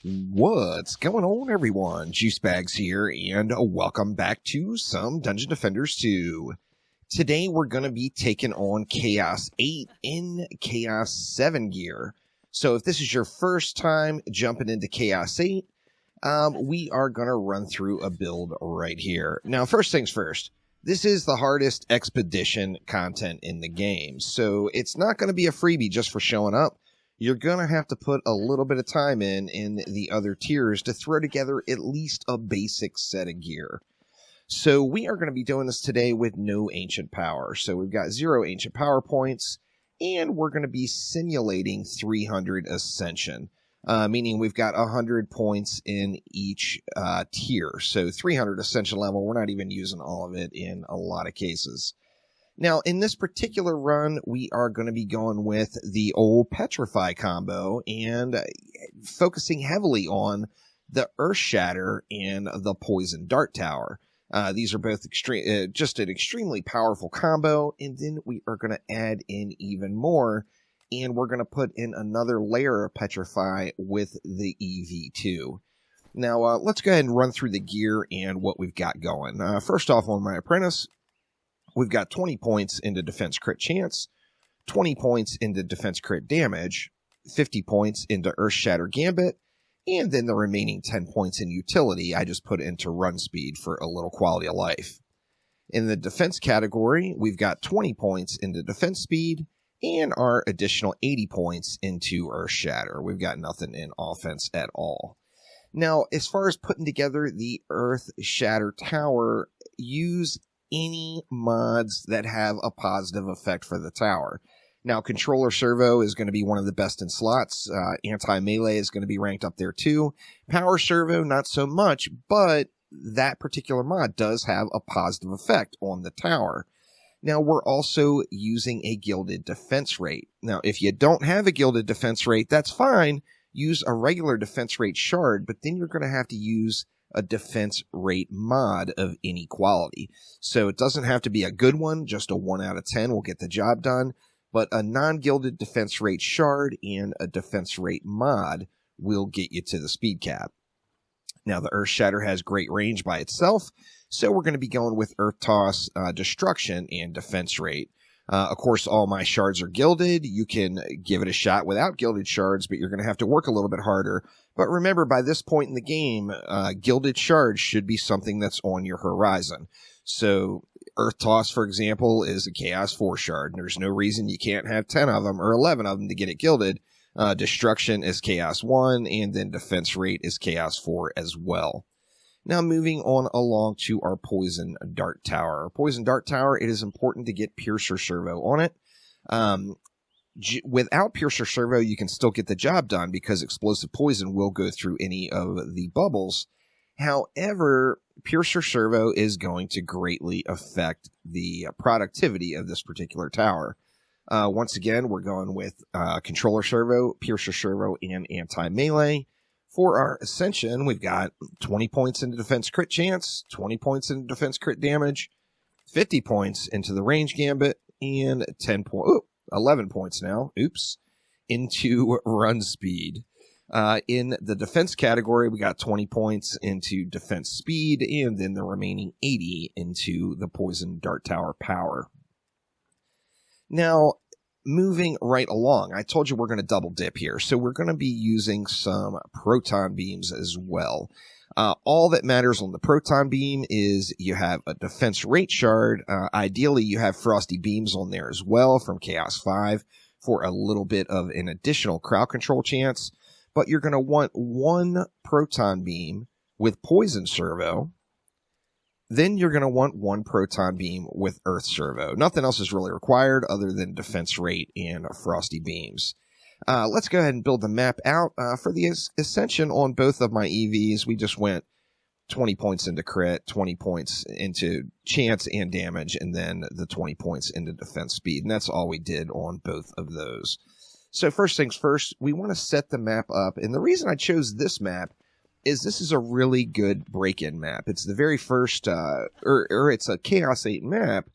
What's going on, everyone? Juicebags here, and welcome back to some Dungeon Defenders 2. Today we're going to be taking on Chaos 8 in Chaos 7 gear. So if this is your first time jumping into Chaos 8, we are going to run through a build right here. Now, first things first, this is the hardest expedition content in the game, so it's not going to be a freebie just for showing up. You're going to have to put a little bit of time in the other tiers to throw together at least a basic set of gear. So we are going to be doing this today with no ancient power. So we've got 0 ancient power points, and we're going to be simulating 300 Ascension, meaning we've got 100 points in each tier. So 300 Ascension level, we're not even using all of it in a lot of cases. Now, in this particular run, we are going to be going with the old Petrify combo and focusing heavily on the Earth Shatter and the Poison Dart Tower. These are both just an extremely powerful combo, and then we are going to add in even more, and we're going to put in another layer of Petrify with the EV2. Now, let's go ahead and run through the gear and what we've got going. First off, on my Apprentice, we've got 20 points into defense crit chance, 20 points into defense crit damage, 50 points into Earth Shatter Gambit, and then the remaining 10 points in utility I just put into run speed for a little quality of life. In the defense category, we've got 20 points into defense speed and our additional 80 points into Earth Shatter. We've got nothing in offense at all. Now, as far as putting together the Earth Shatter Tower, use any mods that have a positive effect for the tower. Now, Controller Servo is going to be one of the best in slots. Anti-Melee is going to be ranked up there too. Power Servo, not so much, but that particular mod does have a positive effect on the tower. Now, we're also using a Gilded Defense Rate. Now, if you don't have a Gilded Defense Rate, that's fine. Use a regular Defense Rate shard, but then you're going to have to use a defense rate mod of any quality. So it doesn't have to be a good one, just a 1 out of 10 will get the job done, but a non-gilded defense rate shard and a defense rate mod will get you to the speed cap. Now, the Earth Shatter has great range by itself, so we're going to be going with Earth Toss, Destruction, and Defense Rate. Of course, all my shards are gilded. You can give it a shot without gilded shards, but you're going to have to work a little bit harder. But remember, by this point in the game, gilded shards should be something that's on your horizon. So Earth Toss, for example, is a Chaos 4 shard. And there's no reason you can't have 10 of them or 11 of them to get it gilded. Destruction is Chaos 1, and then Defense Rate is Chaos 4 as well. Now, moving on along to our Poison Dart Tower. Our Poison Dart Tower, it is important to get Piercer Servo on it. Without Piercer Servo, you can still get the job done because Explosive Poison will go through any of the bubbles. However, Piercer Servo is going to greatly affect the productivity of this particular tower. Once again, we're going with Controller Servo, Piercer Servo, and Anti-Melee. For our Ascension, we've got 20 points into defense crit chance, 20 points into defense crit damage, 50 points into the range gambit, and 11 points now, into run speed. In the defense category, we got 20 points into defense speed, and then the remaining 80 into the Poison Dart Tower power. Now, moving right along, I told you we're going to double dip here, so we're going to be using some proton beams as well. All that matters on the proton beam is you have a defense rate shard. Ideally, you have frosty beams on there as well from Chaos 5 for a little bit of an additional crowd control chance, but you're going to want one proton beam with Poison Servo. Then you're going to want one proton beam with Earth Servo. Nothing else is really required other than defense rate and frosty beams. Let's go ahead and build the map out. For the Ascension on both of my EVs, we just went 20 points into crit, 20 points into chance and damage, and then the 20 points into defense speed. And that's all we did on both of those. So first things first, we want to set the map up. And the reason I chose this map is this is a really good break-in map. It's the very first, it's a Chaos 8 map,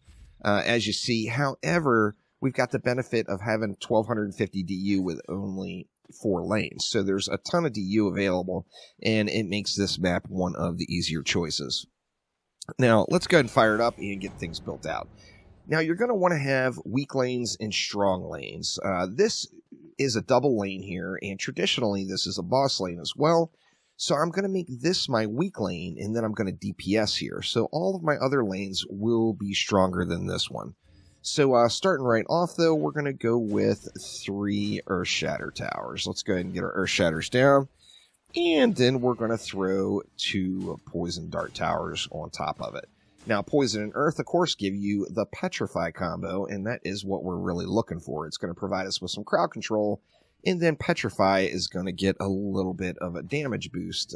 as you see. However, we've got the benefit of having 1250 DU with only 4 lanes. So there's a ton of DU available, and it makes this map one of the easier choices. Now, let's go ahead and fire it up and get things built out. Now, you're going to want to have weak lanes and strong lanes. This is a double lane here, and traditionally this is a boss lane as well. So I'm going to make this my weak lane, and then I'm going to DPS here. So all of my other lanes will be stronger than this one. So starting right off, though, we're going to go with 3 Earth Shatter Towers. Let's go ahead and get our Earth Shatters down. And then we're going to throw 2 Poison Dart Towers on top of it. Now, Poison and Earth, of course, give you the Petrify combo, and that is what we're really looking for. It's going to provide us with some crowd control, and then Petrify is going to get a little bit of a damage boost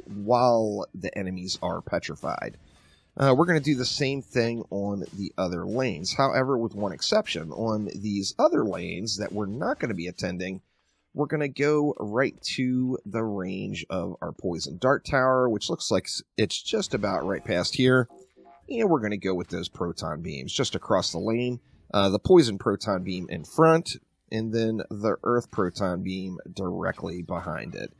while the enemies are petrified. We're going to do the same thing on the other lanes. However, with one exception, on these other lanes that we're not going to be attending, we're going to go right to the range of our Poison Dart Tower, which looks like it's just about right past here. And we're going to go with those Proton Beams just across the lane. The Poison Proton Beam in front, and then the Earth Proton Beam directly behind it.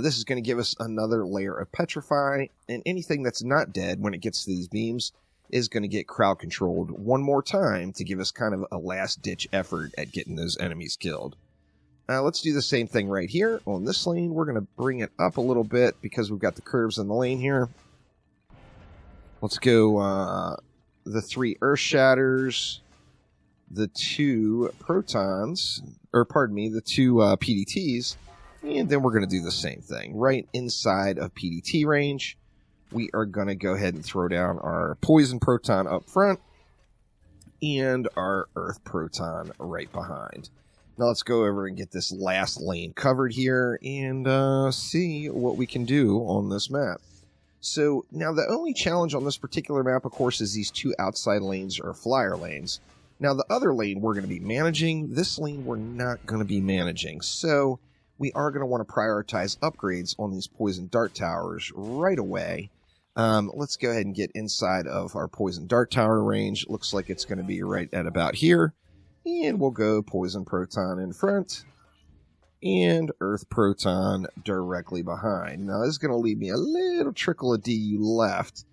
This is going to give us another layer of Petrify, and anything that's not dead when it gets to these beams is going to get crowd controlled one more time to give us kind of a last-ditch effort at getting those enemies killed. Let's do the same thing right here. On this lane, we're going to bring it up a little bit because we've got the curves in the lane here. Let's go the 3 Earth Shatters, the 2 Protons, or pardon me, the 2 PDTs, and then we're going to do the same thing. Right inside of PDT range, we are going to go ahead and throw down our Poison Proton up front and our Earth Proton right behind. Now let's go over and get this last lane covered here and see what we can do on this map. So now the only challenge on this particular map, of course, is these 2 outside lanes or flyer lanes. Now the other lane we're going to be managing, this lane we're not going to be managing. So we are going to want to prioritize upgrades on these Poison Dart Towers right away. Let's go ahead and get inside of our Poison Dart Tower range. Looks like it's going to be right at about here. And we'll go Poison Proton in front and Earth Proton directly behind. Now, this is going to leave me a little trickle of DU left.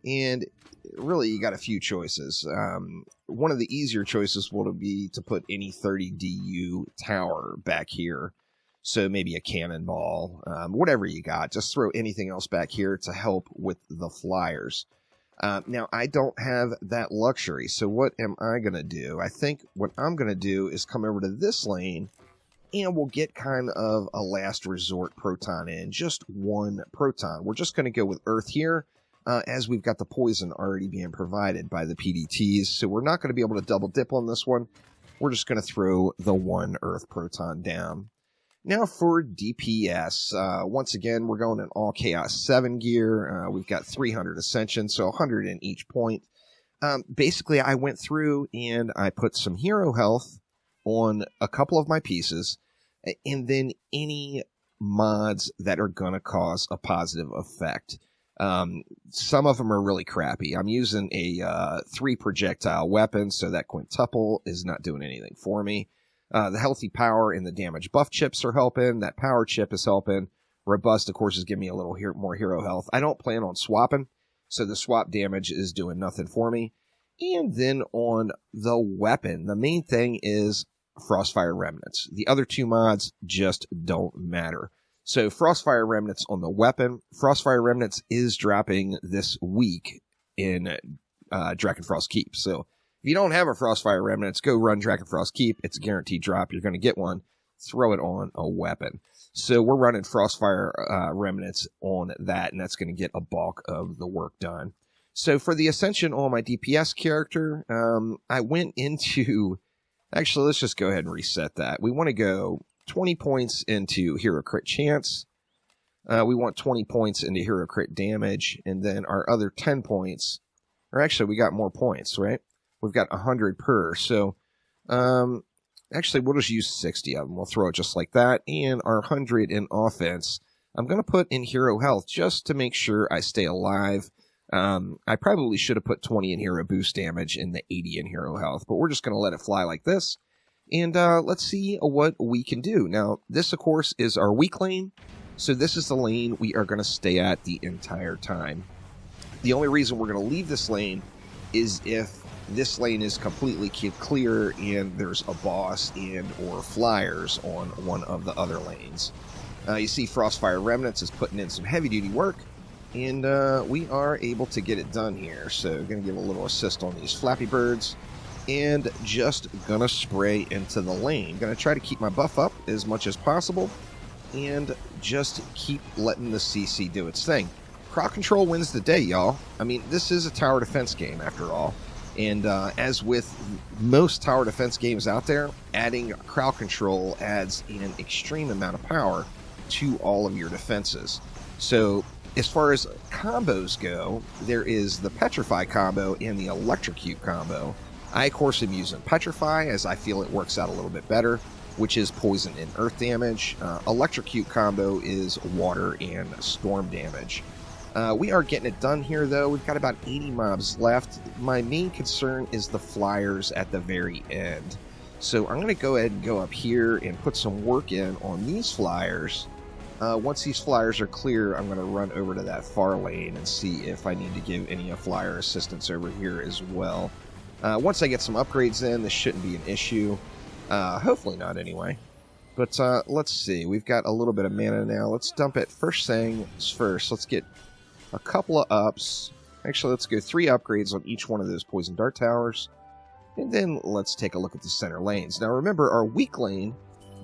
And really, you got a few choices. One of the easier choices will be to put any 30 DU tower back here. So maybe a cannonball, whatever you got. Just throw anything else back here to help with the flyers. Now, I don't have that luxury, so what am I going to do? I think what I'm going to do is come over to this lane, and we'll get kind of a last resort Proton in. Just 1 Proton. We're just going to go with Earth here, as we've got the poison already being provided by the PDTs, so we're not going to be able to double dip on this one. We're just going to throw the 1 Earth Proton down. Now for DPS, once again, we're going in all Chaos 7 gear. We've got 300 Ascension, so 100 in each point. Basically, I went through and I put some hero health on a couple of my pieces, and then any mods that are going to cause a positive effect. Some of them are really crappy. I'm using a 3 projectile weapon, so that quintuple is not doing anything for me. The healthy power and the damage buff chips are helping. That power chip is helping. Robust, of course, is giving me a little more hero health. I don't plan on swapping, so the swap damage is doing nothing for me. And then on the weapon, the main thing is Frostfire Remnants. The other 2 mods just don't matter. So Frostfire Remnants on the weapon. Frostfire Remnants is dropping this week in Drakenfrost Keep. So if you don't have a Frostfire Remnants, go run Drakenfrost Keep. It's a guaranteed drop. You're going to get one. Throw it on a weapon. So we're running Frostfire Remnants on that, and that's going to get a bulk of the work done. So for the Ascension on my DPS character, I went into... Actually, let's just go ahead and reset that. We want to go 20 points into Hero Crit Chance. We want 20 points into Hero Crit Damage, and then our other 10 points... Or actually, we got more points, right? We've got 100 per, so actually we'll just use 60 of them. We'll throw it just like that, and our 100 in offense, I'm going to put in hero health just to make sure I stay alive. I probably should have put 20 in hero boost damage and the 80 in hero health, but we're just going to let it fly like this, And let's see what we can do. Now, this, of course, is our weak lane. So this is the lane we are going to stay at the entire time. The only reason we're going to leave this lane is if this lane is completely clear and there's a boss and or flyers on one of the other lanes. You see Frostfire Remnants is putting in some heavy-duty work, and we are able to get it done here. So going to give a little assist on these Flappy Birds, and just going to spray into the lane. Going to try to keep my buff up as much as possible, and just keep letting the CC do its thing. Crowd control wins the day, y'all. I mean, this is a tower defense game, after all. And as with most tower defense games out there, adding crowd control adds an extreme amount of power to all of your defenses. So, as far as combos go, there is the Petrify combo and the Electrocute combo. I, of course, am using Petrify, as I feel it works out a little bit better, which is poison and earth damage. Electrocute combo is water and storm damage. We are getting it done here, though. We've got about 80 mobs left. My main concern is the flyers at the very end. So I'm going to go ahead and go up here and put some work in on these flyers. Once these flyers are clear, I'm going to run over to that far lane and see if I need to give any flyer assistance over here as well. Once I get some upgrades in, this shouldn't be an issue. Hopefully not, anyway. But let's see. We've got a little bit of mana now. Let's dump it. First things first. Let's get a couple of ups. Actually, let's go 3 upgrades on each one of those poison dart towers. And then let's take a look at the center lanes. Now, remember, our weak lane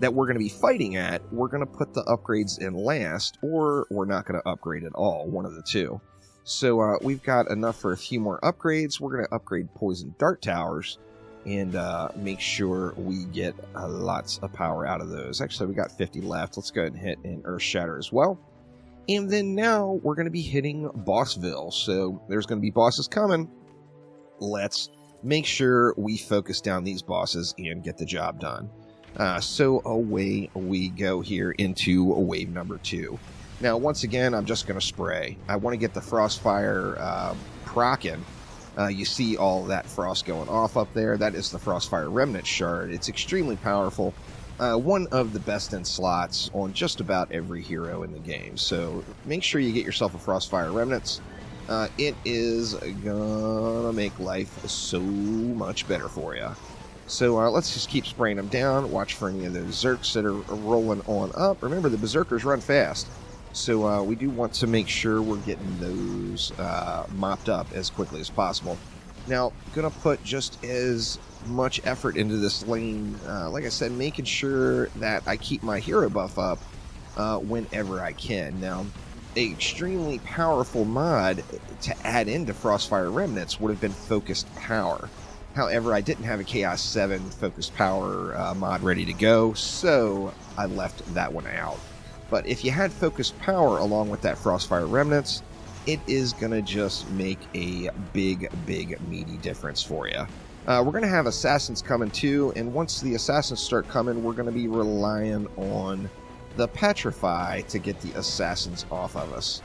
that we're going to be fighting at, we're going to put the upgrades in last, or we're not going to upgrade at all. One of the two. So we've got enough for a few more upgrades. We're going to upgrade poison dart towers and make sure we get lots of power out of those. Actually, we got 50 left. Let's go ahead and hit an Earth Shatter as well. And then now we're going to be hitting Bossville. So there's going to be bosses coming. Let's make sure we focus down these bosses and get the job done. So away we go here into wave number 2. Now, once again, I'm just going to spray. I want to get the Frostfire procking. You see all that frost going off up there. That is the Frostfire Remnant Shard. It's extremely powerful. One of the best in slots on just about every hero in the game. So make sure you get yourself a Frostfire Remnants. It is going to make life so much better for you. So let's just keep spraying them down. Watch for any of those Zerks that are rolling on up. Remember, the Berserkers run fast. So we do want to make sure we're getting those mopped up as quickly as possible. Now, going to put just as much effort into this lane. Like I said, making sure that I keep my hero buff up whenever I can. Now, an extremely powerful mod to add into Frostfire Remnants would have been Focused Power. However, I didn't have a Chaos 7 Focused Power mod ready to go, so I left that one out. But if you had Focused Power along with that Frostfire Remnants, it is going to just make a big, meaty difference for you. We're going to have Assassins coming too, and once the Assassins start coming, we're going to be relying on the Petrify to get the Assassins off of us.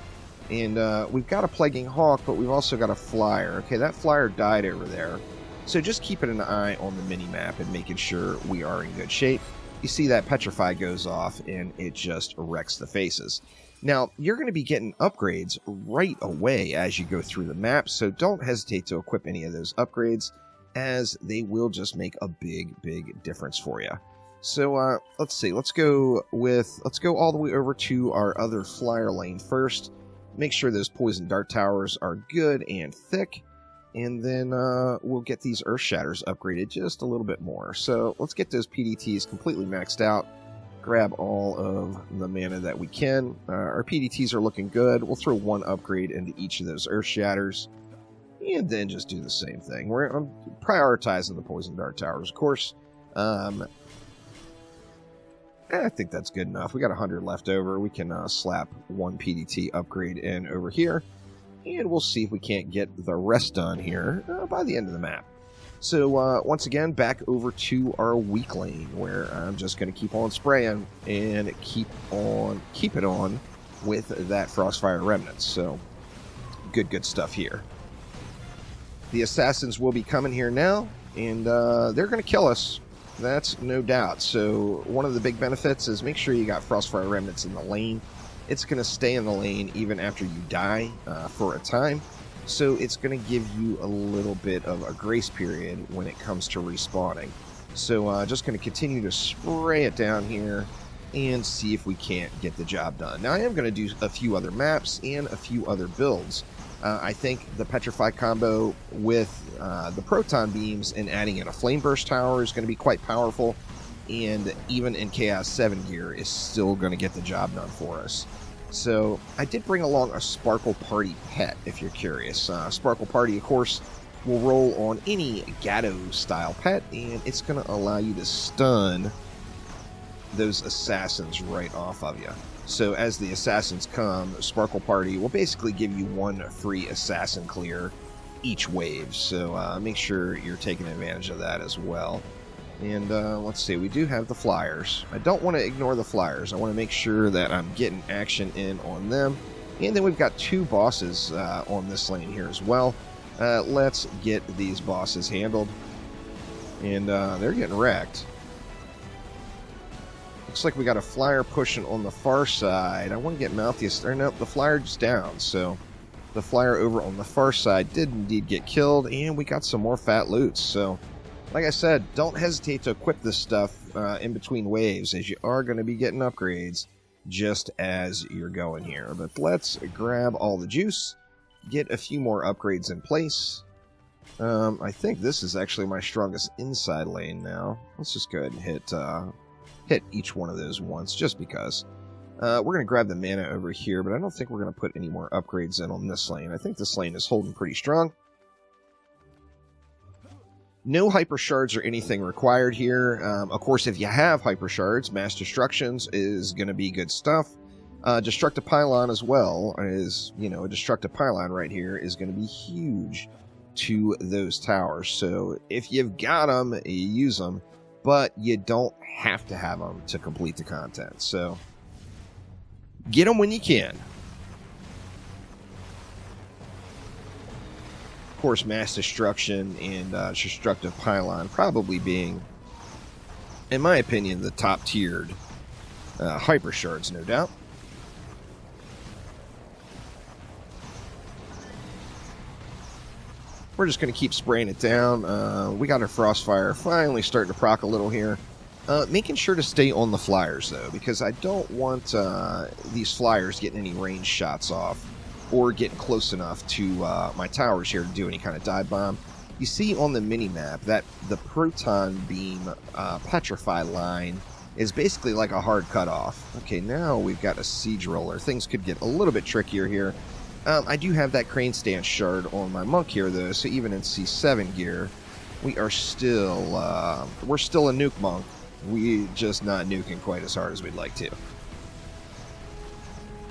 And we've got a Plaguing Hawk, but we've also got a Flyer. Okay, that Flyer died over there. So just keeping an eye on the mini-map and making sure we are in good shape. You see that Petrify goes off, and it just wrecks the faces. Now, you're going to be getting upgrades right away as you go through the map, so don't hesitate to equip any of those upgrades, as they will just make a big difference for you. So, let's see. Let's go all the way over to our other flyer lane first. Make sure those poison dart towers are good and thick. And then we'll get these Earth Shatters upgraded just a little bit more. So let's get those PDTs completely maxed out. Grab all of the mana that we can. Our PDTs are looking good. We'll throw 1 upgrade into each of those Earth Shatters. And then just do the same thing. I'm prioritizing the Poison Dart Towers, of course. I think that's good enough. We got 100 left over. We can slap 1 PDT upgrade in over here. And we'll see if we can't get the rest done here by the end of the map. So, once again, back over to our weak lane, where I'm just going to keep on spraying and keep it on with that Frostfire Remnants. So, good stuff here. The Assassins will be coming here now, and they're going to kill us. That's no doubt. So one of the big benefits is make sure you got Frostfire Remnants in the lane. It's going to stay in the lane even after you die for a time. So it's going to give you a little bit of a grace period when it comes to respawning. So just going to continue to spray it down here and see if we can't get the job done. Now I am going to do a few other maps and a few other builds. I think the Petrify combo with the Proton Beams and adding in a Flame Burst Tower is going to be quite powerful. And even in Chaos 7 gear is still going to get the job done for us. So I did bring along a Sparkle Party pet, if you're curious. Sparkle Party, of course, will roll on any Gatto-style pet, and it's going to allow you to stun those assassins right off of you. So as the assassins come, Sparkle Party will basically give you one free assassin clear each wave. So make sure you're taking advantage of that as well. And let's see, we do have the flyers. I don't want to ignore the flyers. I want to make sure that I'm getting action in on them. And then we've got two bosses on this lane here as well. Let's get these bosses handled. And they're getting wrecked. Looks like we got a flyer pushing on the far side. I want to get Malthius there. Nope, the flyer's down. So the flyer over on the far side did indeed get killed. And we got some more fat loots. So like I said, don't hesitate to equip this stuff in between waves, as you are going to be getting upgrades just as you're going here. But let's grab all the juice, get a few more upgrades in place. I think this is actually my strongest inside lane now. Let's just go ahead and hit each one of those once, just because. We're going to grab the mana over here, but I don't think we're going to put any more upgrades in on this lane. I think this lane is holding pretty strong. No hyper shards or anything required here. Of course, if you have hyper shards, mass destructions is going to be good stuff. Destructive pylon as well is, a destructive pylon right here is going to be huge to those towers. So if you've got them, you use them, but you don't have to have them to complete the content. So get them when you can. Of course, mass destruction and destructive pylon probably being, in my opinion, the top tiered hyper shards, no doubt. We're just going to keep spraying it down. We got our Frostfire finally starting to proc a little here. Making sure to stay on the flyers, though, because I don't want these flyers getting any range shots off or getting close enough to my towers here to do any kind of dive bomb. You see on the mini-map that the Proton Beam Petrify line is basically like a hard cutoff. Okay, now we've got a Siege Roller. Things could get a little bit trickier here. I do have that Crane Stance shard on my Monk here, though, so even in C7 gear, we are still, we're still a nuke Monk. We just not nuking quite as hard as we'd like to.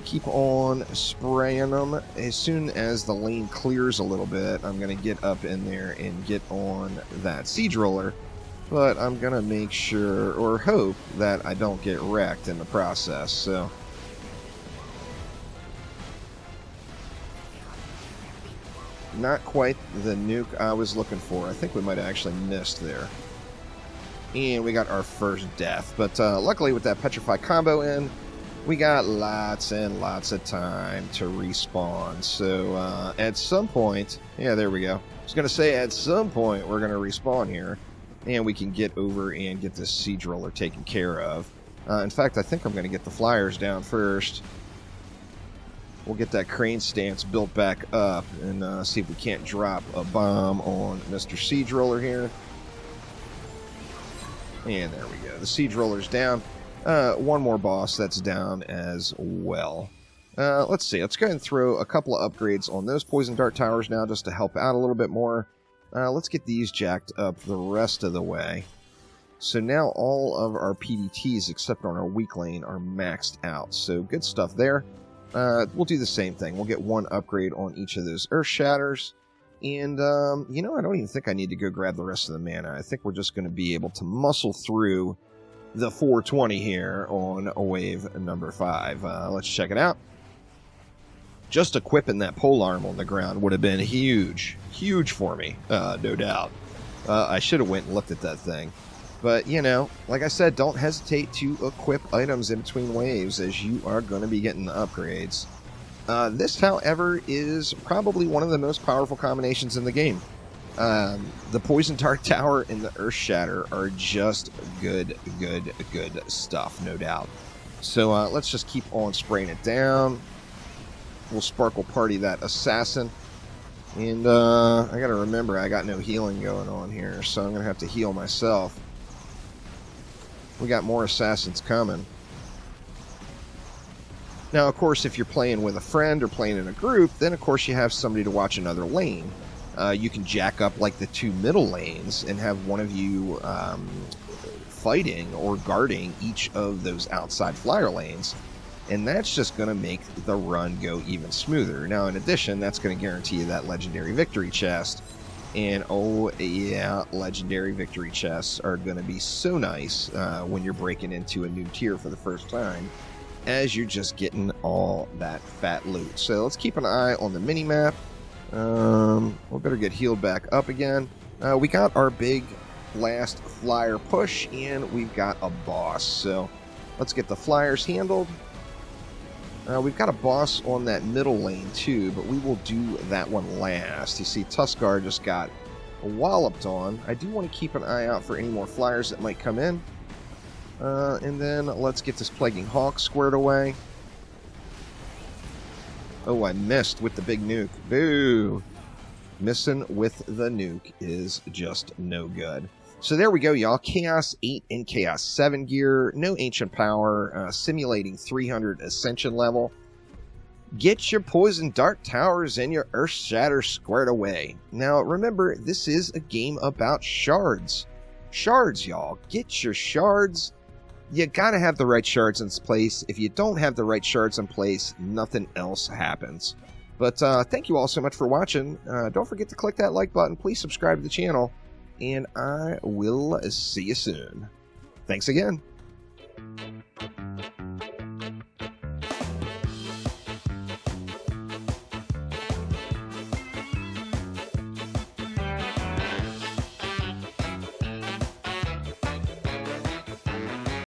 Keep on spraying them. As soon as the lane clears a little bit, I'm going to get up in there and get on that Siege Roller. But I'm going to make sure, or hope, that I don't get wrecked in the process. So not quite the nuke I was looking for. I think we might have actually missed there. And we got our first death. But luckily with that Petrify combo in, we got lots and lots of time to respawn. So at some point, yeah, there we go. I was going to say at some point we're going to respawn here. And we can get over and get this Siege Roller taken care of. In fact, I think I'm going to get the flyers down first. We'll get that Crane Stance built back up and see if we can't drop a bomb on Mr. Siege Roller here. And there we go. The Siege Roller's down. One more boss that's down as well. Let's see. Let's go ahead and throw a couple of upgrades on those Poison Dart Towers now just to help out a little bit more. Let's get these jacked up the rest of the way. So now all of our PDTs except on our weak lane are maxed out. So good stuff there. We'll do the same thing. We'll get one upgrade on each of those Earth Shatters. And, I don't even think I need to go grab the rest of the mana. I think we're just going to be able to muscle through the 420 here on wave number 5. Let's check it out. Just equipping that polearm on the ground would have been huge for me, no doubt. I should have went and looked at that thing. But, you know, like I said, don't hesitate to equip items in between waves, as you are going to be getting the upgrades. This, however, is probably one of the most powerful combinations in the game. The Poison Dart Tower and the Earth Shatter are just good stuff, no doubt. So let's just keep on spraying it down. We'll Sparkle Party that Assassin. And I gotta remember I got no healing going on here, so I'm gonna have to heal myself. We got more Assassins coming. Now, of course, if you're playing with a friend or playing in a group, then of course you have somebody to watch another lane. You can jack up like the 2 middle lanes and have one of you fighting or guarding each of those outside flyer lanes. And that's just going to make the run go even smoother. Now, in addition, that's going to guarantee you that legendary victory chest. And oh yeah, legendary victory chests are going to be so nice when you're breaking into a new tier for the first time, as you're just getting all that fat loot. So let's keep an eye on the mini-map. We better get healed back up again. We got our big last flyer push, and we've got a boss. So let's get the flyers handled. We've got a boss on that middle lane too, but we will do that one last. You see, Tuskar just got walloped on. I do want to keep an eye out for any more flyers that might come in. And then let's get this Plaguing Hawk squared away. Oh, I missed with the big nuke. Boo! Missing with the nuke is just no good. So there we go, y'all. Chaos 8 and Chaos 7 gear. No Ancient Power. Simulating 300 Ascension level. Get your Poison Dart Towers and your Earth Shatter squared away. Now, remember, this is a game about shards. Shards, y'all. Get your shards. You gotta have the right shards in place. If you don't have the right shards in place, nothing else happens. But thank you all so much for watching. Don't forget to click that like button. Please subscribe to the channel. And I will see you soon. Thanks again.